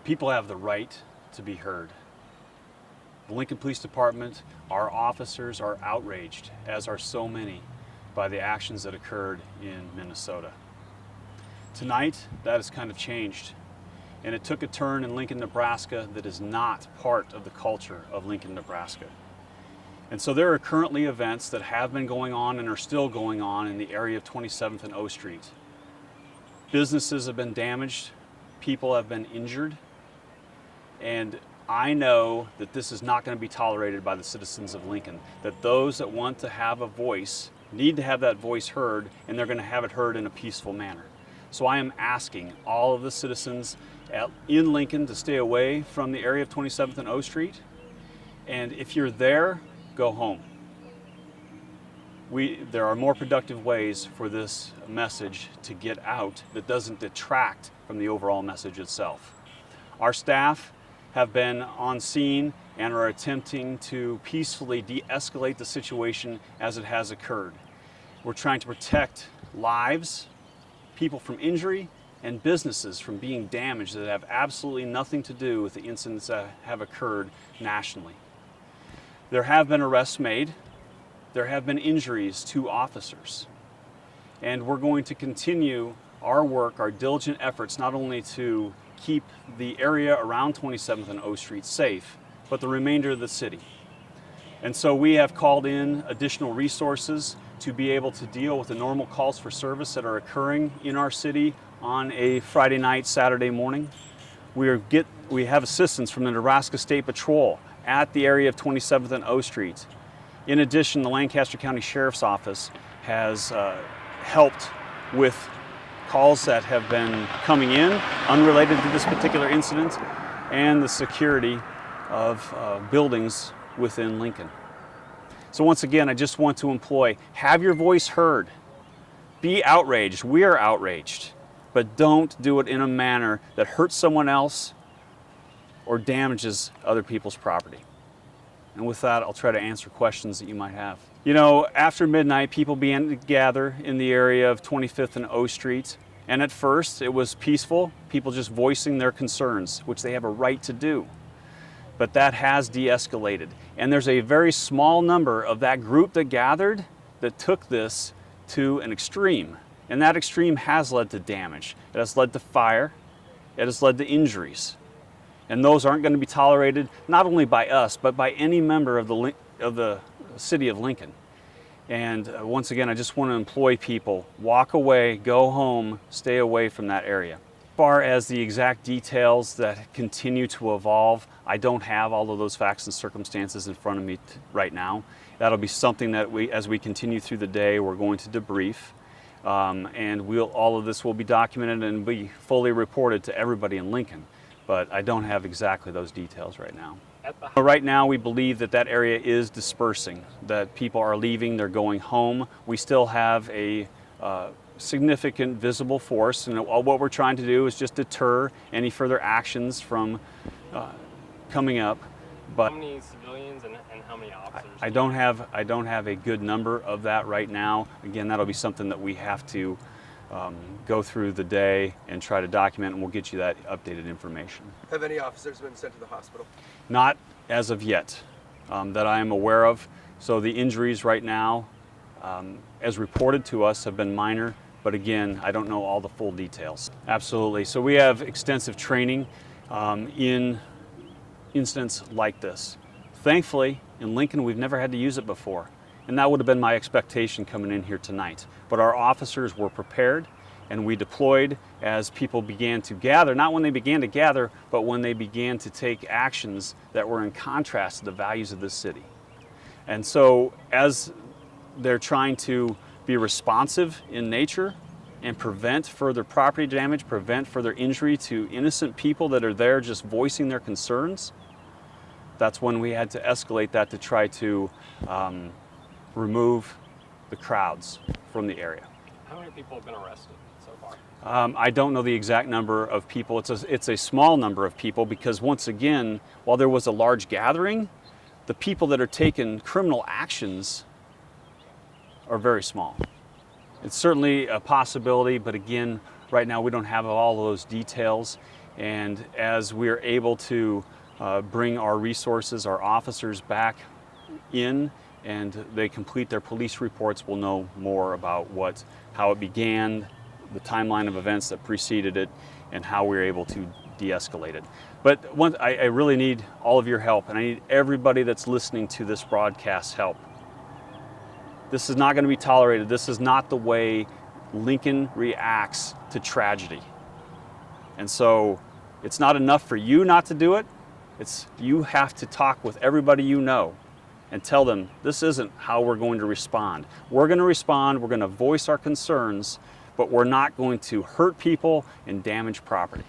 People have the right to be heard. The Lincoln Police Department, our officers are outraged, as are so many, by the actions that occurred in Minnesota. Tonight, that has kind of changed, and it took a turn in Lincoln, Nebraska that is not part of the culture of Lincoln, Nebraska. And so there are currently events that have been going on and are still going on in the area of 27th and O Street. Businesses have been damaged, people have been injured, and I know that this is not going to be tolerated by the citizens of Lincoln, that those that want to have a voice need to have that voice heard, and they're going to have it heard in a peaceful manner. So I am asking all of the citizens in Lincoln to stay away from the area of 27th and O Street, and if you're there, go home. There are more productive ways for this message to get out that doesn't detract from the overall message itself. Our staff have been on scene and are attempting to peacefully de-escalate the situation as it has occurred. We're trying to protect lives, people from injury, and businesses from being damaged that have absolutely nothing to do with the incidents that have occurred nationally. There have been arrests made. There have been injuries to officers. And we're going to continue our work, our diligent efforts, not only to keep the area around 27th and O Street safe, but the remainder of the city. And so we have called in additional resources to be able to deal with the normal calls for service that are occurring in our city on a Friday night, Saturday morning. We have assistance from the Nebraska State Patrol at the area of 27th and O Street. In addition, the Lancaster County Sheriff's Office has helped with calls that have been coming in unrelated to this particular incident and the security of buildings within Lincoln. So once again, I just want to employ, have your voice heard. Be outraged. We are outraged. But don't do it in a manner that hurts someone else or damages other people's property. And with that, I'll try to answer questions that you might have. You know, after midnight, people began to gather in the area of 25th and O Street. And at first, it was peaceful, people just voicing their concerns, which they have a right to do. But that has de-escalated. And there's a very small number of that group that gathered that took this to an extreme. And that extreme has led to damage. It has led to fire. It has led to injuries. And those aren't going to be tolerated not only by us, but by any member of the city of Lincoln. And once again, I just want to employ people, walk away, go home, stay away from that area. As far as the exact details that continue to evolve, I don't have all of those facts and circumstances in front of me right now. That'll be something that as we continue through the day, we're going to debrief. And all of this will be documented and be fully reported to everybody in Lincoln. But I don't have exactly those details right now. Right now, we believe that area is dispersing, that people are leaving, they're going home. We still have a significant visible force, and what we're trying to do is just deter any further actions from coming up. But how many civilians and how many officers? I don't have a good number of that right now. Again, that'll be something that we have to go through the day and try to document, and we'll get you that updated information. Have any officers been sent to the hospital? Not as of yet, that I am aware of. So the injuries right now, as reported to us, have been minor, but again, I don't know all the full details. Absolutely. So we have extensive training in incidents like this. Thankfully, in Lincoln, we've never had to use it before. And that would have been my expectation coming in here tonight. But our officers were prepared, and we deployed as people began to gather, not when they began to gather, but when they began to take actions that were in contrast to the values of this city. And so as they're trying to be responsive in nature and prevent further property damage, prevent further injury to innocent people that are there just voicing their concerns, that's when we had to escalate that to try to remove the crowds from the area. How many people have been arrested so far? I don't know the exact number of people. It's a small number of people because, once again, while there was a large gathering, the people that are taking criminal actions are very small. It's certainly a possibility, but again, right now we don't have all of those details. And as we're able to bring our resources, our officers back in, and they complete their police reports, we'll know more about how it began, the timeline of events that preceded it, and how we were able to de-escalate it. But I really need all of your help, and I need everybody that's listening to this broadcast help. This is not going to be tolerated. This is not the way Lincoln reacts to tragedy. And so it's not enough for you not to do it. You have to talk with everybody you know and tell them this isn't how we're going to respond. We're going to respond, we're going to voice our concerns, but we're not going to hurt people and damage property.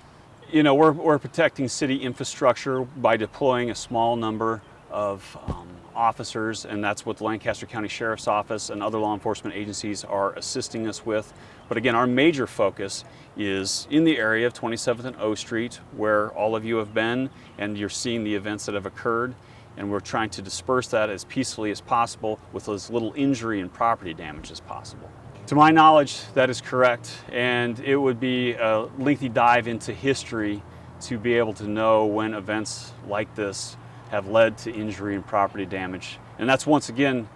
You know, we're protecting city infrastructure by deploying a small number of officers, and that's what the Lancaster County Sheriff's Office and other law enforcement agencies are assisting us with. But again, our major focus is in the area of 27th and O Street, where all of you have been, and you're seeing the events that have occurred, and we're trying to disperse that as peacefully as possible with as little injury and property damage as possible. To my knowledge, that is correct, and it would be a lengthy dive into history to be able to know when events like this have led to injury and property damage. And that's, once again,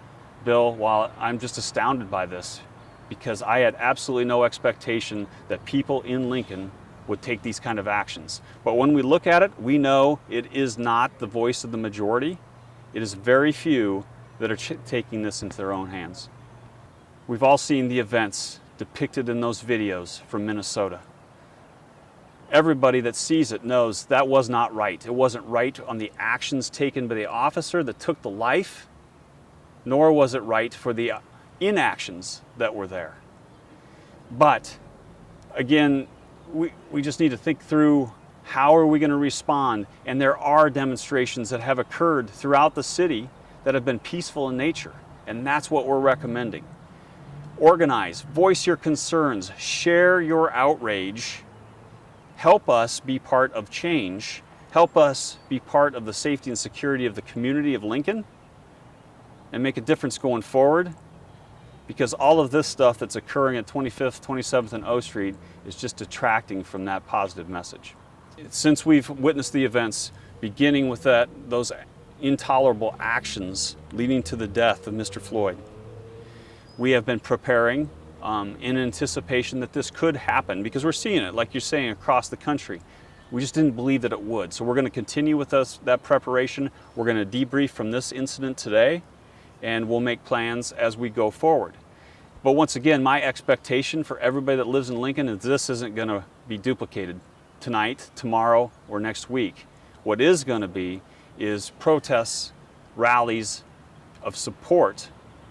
Bill, while I'm just astounded by this, because I had absolutely no expectation that people in Lincoln would take these kind of actions. But when we look at it, we know it is not the voice of the majority. It is very few that are taking this into their own hands. We've all seen the events depicted in those videos from Minnesota. Everybody that sees it knows that was not right. It wasn't right on the actions taken by the officer that took the life, nor was it right for the inactions that were there. But again, we just need to think through how are we going to respond. And there are demonstrations that have occurred throughout the city that have been peaceful in nature, and that's what we're recommending. Organize, voice your concerns, share your outrage, help us be part of change, help us be part of the safety and security of the community of Lincoln, and make a difference going forward, because all of this stuff that's occurring at 25th, 27th, and O Street is just detracting from that positive message. Since we've witnessed the events, beginning with those intolerable actions leading to the death of Mr. Floyd, we have been preparing in anticipation that this could happen, because we're seeing it, like you're saying, across the country. We just didn't believe that it would. So we're going to continue with that preparation. We're going to debrief from this incident today, and we'll make plans as we go forward. But once again, my expectation for everybody that lives in Lincoln is this isn't going to be duplicated tonight, tomorrow, or next week. What is going to be is protests, rallies of support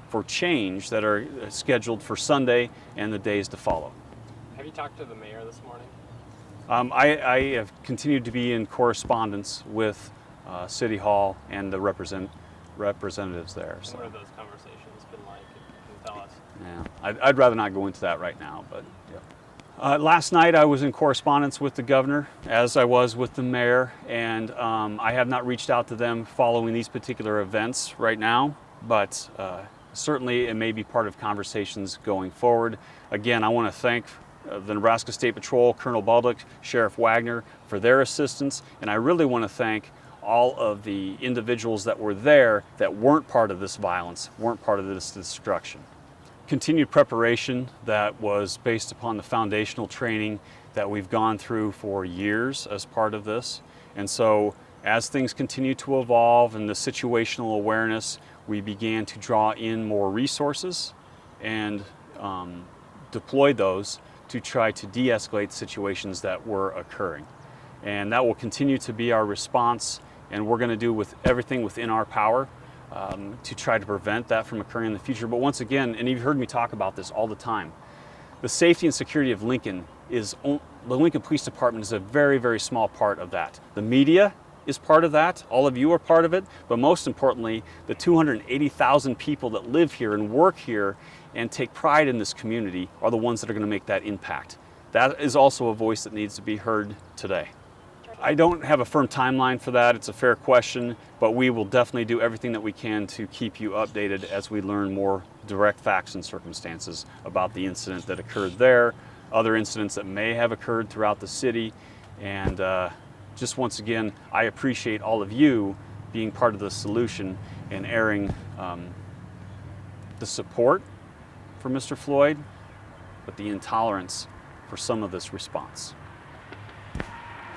for change that are scheduled for Sunday and the days to follow. Have you talked to the mayor this morning? I have continued to be in correspondence with City Hall and the representatives there. So. What have those conversations been like? Can you tell us? Yeah, I'd rather not go into that right now, but yeah. Last night I was in correspondence with the governor, as I was with the mayor, and I have not reached out to them following these particular events right now, but certainly it may be part of conversations going forward. Again, I want to thank the Nebraska State Patrol, Colonel Baldock, Sheriff Wagner for their assistance, and I really want to thank all of the individuals that were there that weren't part of this violence, weren't part of this destruction. Continued preparation that was based upon the foundational training that we've gone through for years as part of this. And so as things continue to evolve and the situational awareness, we began to draw in more resources and deploy those to try to de-escalate situations that were occurring. And that will continue to be our response, and we're going to do with everything within our power to try to prevent that from occurring in the future. But once again, and you've heard me talk about this all the time, the safety and security of Lincoln the Lincoln Police Department is a very, very small part of that. The media is part of that. All of you are part of it. But most importantly, the 280,000 people that live here and work here and take pride in this community are the ones that are going to make that impact. That is also a voice that needs to be heard today. I don't have a firm timeline for that. It's a fair question, but we will definitely do everything that we can to keep you updated as we learn more direct facts and circumstances about the incident that occurred there, other incidents that may have occurred throughout the city, And just once again, I appreciate all of you being part of the solution and airing the support for Mr. Floyd, but the intolerance for some of this response.